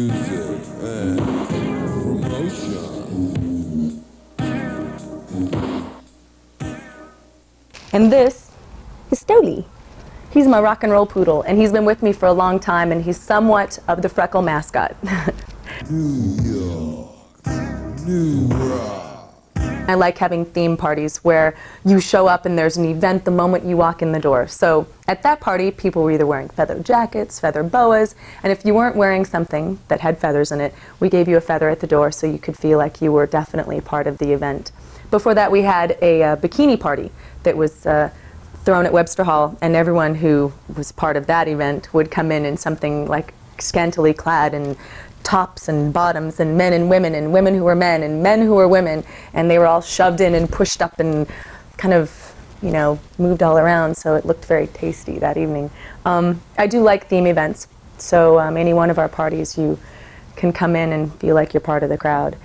music and promotion. And this is Stoli. He's my rock and roll poodle, and he's been with me for a long time, and he's somewhat of the Freckle mascot. New York, New Rock. I like having theme parties where you show up and there's an event the moment you walk in the door. So at that party, people were either wearing feather jackets, feather boas, and if you weren't wearing something that had feathers in it, we gave you a feather at the door so you could feel like you were definitely part of the event. Before that, we had a bikini party that was thrown at Webster Hall, and everyone who was part of that event would come in something like scantily clad and tops and bottoms, and men and women who were men and men who were women, and they were all shoved in and pushed up and kind of, you know, moved all around, so it looked very tasty that evening. I do like theme events, so any one of our parties you can come in and feel like you're part of the crowd.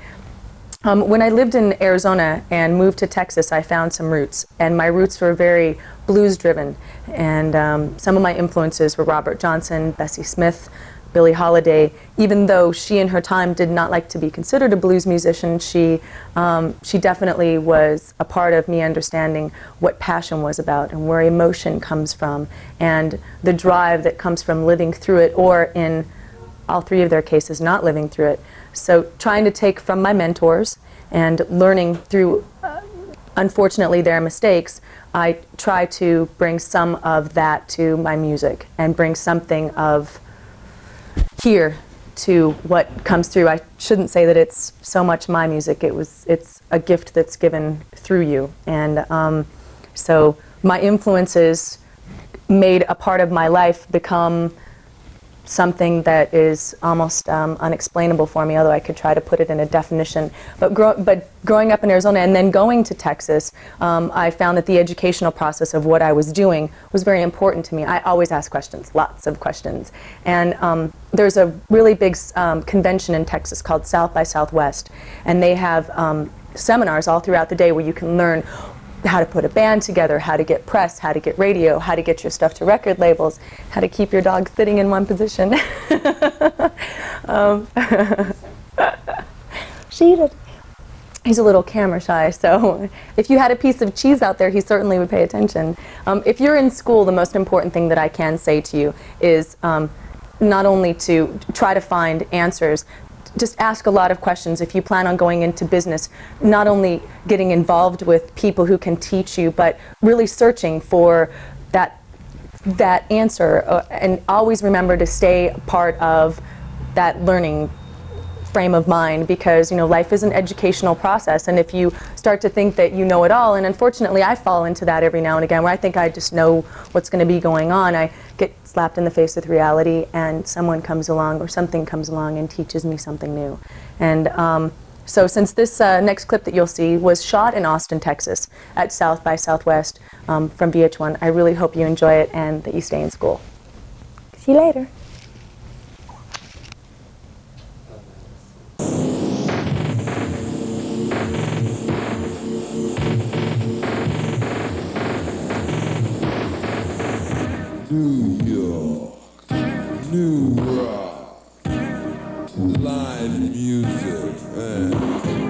When I lived in Arizona and moved to Texas, I found some roots, and my roots were very blues-driven, and some of my influences were Robert Johnson, Bessie Smith, Billie Holiday. Even though she in her time did not like to be considered a blues musician, she definitely was a part of me understanding what passion was about and where emotion comes from, and the drive that comes from living through it, or in all three of their cases, not living through it. So trying to take from my mentors and learning through, unfortunately, their mistakes, I try to bring some of that to my music and bring something of here to what comes through. I shouldn't say that it's so much my music, it's a gift that's given through you. And so my influences made a part of my life become something that is almost unexplainable for me, although I could try to put it in a definition. But growing up in Arizona and then going to Texas, I found that the educational process of what I was doing was very important to me. I always ask questions, lots of questions. And there's a really big convention in Texas called South by Southwest, and they have seminars all throughout the day where you can learn how to put a band together, how to get press, how to get radio, how to get your stuff to record labels, how to keep your dog sitting in one position. He's a little camera shy, so if you had a piece of cheese out there, he certainly would pay attention. If you're in school, the most important thing that I can say to you is not only to try to find answers, just ask a lot of questions. If you plan on going into business, not only getting involved with people who can teach you, but really searching for that answer, and always remember to stay part of that learning frame of mind, because life is an educational process, and if you start to think that you know it all, and unfortunately I fall into that every now and again where I think I just know what's going to be going on, I get slapped in the face with reality, and someone comes along or something comes along and teaches me something new. And so since this next clip that you'll see was shot in Austin, Texas at South by Southwest from VH1, I really hope you enjoy it and that you stay in school. See you later. New York, New Rock, live music and